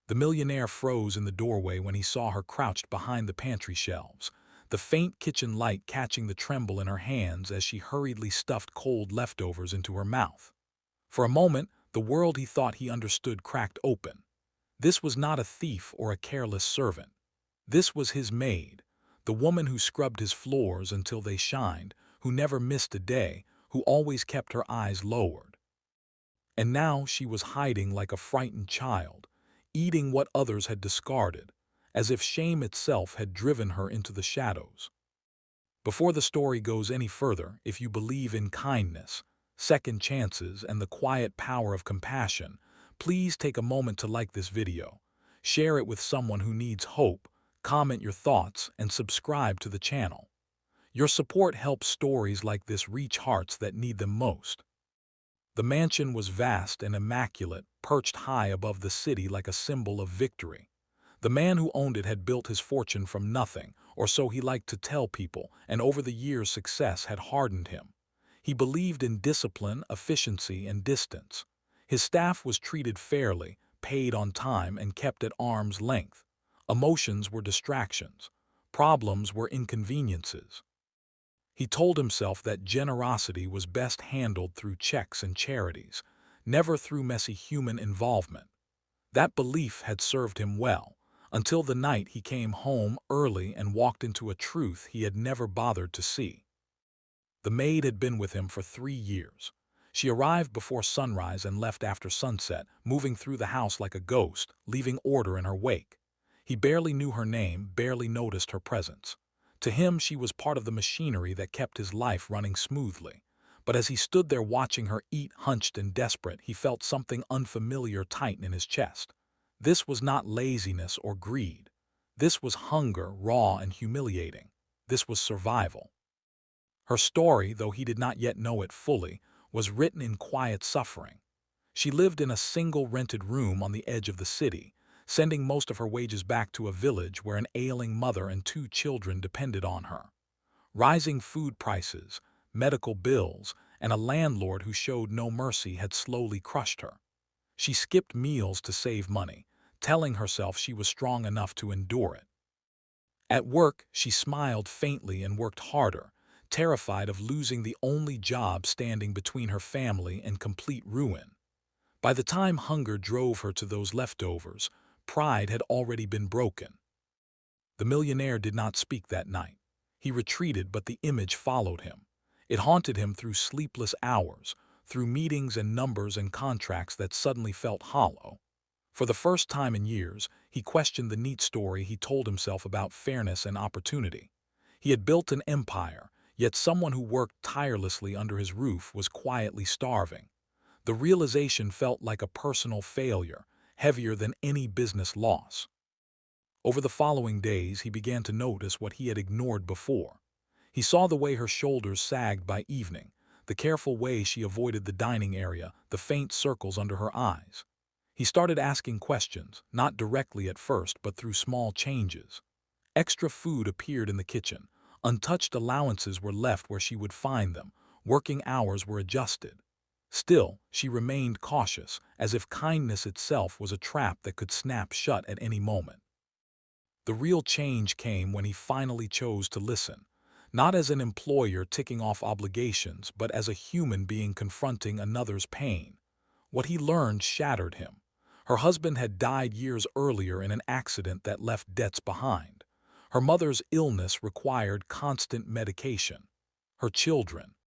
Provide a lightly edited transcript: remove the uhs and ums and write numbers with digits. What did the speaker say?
The millionaire froze in the doorway when he saw her crouched behind the pantry shelves, the faint kitchen light catching the tremble in her hands as she hurriedly stuffed cold leftovers into her mouth. For a moment, the world he thought he understood cracked open. This was not a thief or a careless servant. This was his maid, the woman who scrubbed his floors until they shined, who never missed a day, who always kept her eyes lowered. And now she was hiding like a frightened child, eating what others had discarded, as if shame itself had driven her into the shadows. Before the story goes any further, if you believe in kindness, second chances, and the quiet power of compassion, please take a moment to like this video, share it with someone who needs hope, comment your thoughts, and subscribe to the channel. Your support helps stories like this reach hearts that need them most. The mansion was vast and immaculate, perched high above the city like a symbol of victory. The man who owned it had built his fortune from nothing, or so he liked to tell people, and over the years success had hardened him. He believed in discipline, efficiency, and distance. His staff was treated fairly, paid on time, and kept at arm's length. Emotions were distractions. Problems were inconveniences. He told himself that generosity was best handled through checks and charities, never through messy human involvement. That belief had served him well, until the night he came home early and walked into a truth he had never bothered to see. The maid had been with him for 3 years. She arrived before sunrise and left after sunset, moving through the house like a ghost, leaving order in her wake. He barely knew her name, barely noticed her presence. To him, she was part of the machinery that kept his life running smoothly. But as he stood there watching her eat, hunched and desperate, he felt something unfamiliar tighten in his chest. This was not laziness or greed. This was hunger, raw and humiliating. This was survival. Her story, though he did not yet know it fully, was written in quiet suffering. She lived in a single rented room on the edge of the city, sending most of her wages back to a village where an ailing mother and 2 children depended on her. Rising food prices, medical bills, and a landlord who showed no mercy had slowly crushed her. She skipped meals to save money, telling herself she was strong enough to endure it. At work, she smiled faintly and worked harder, terrified of losing the only job standing between her family and complete ruin. By the time hunger drove her to those leftovers, pride had already been broken. The millionaire did not speak that night. He retreated, but the image followed him. It haunted him through sleepless hours, through meetings and numbers and contracts that suddenly felt hollow. For the first time in years, he questioned the neat story he told himself about fairness and opportunity. He had built an empire, yet someone who worked tirelessly under his roof was quietly starving. The realization felt like a personal failure, heavier than any business loss. Over the following days, he began to notice what he had ignored before. He saw the way her shoulders sagged by evening, the careful way she avoided the dining area, the faint circles under her eyes. He started asking questions, not directly at first, but through small changes. Extra food appeared in the kitchen. Untouched allowances were left where she would find them. Working hours were adjusted. Still, she remained cautious, as if kindness itself was a trap that could snap shut at any moment. The real change came when he finally chose to listen, not as an employer ticking off obligations, but as a human being confronting another's pain. What he learned shattered him. Her husband had died years earlier in an accident that left debts behind. Her mother's illness required constant medication. Her children,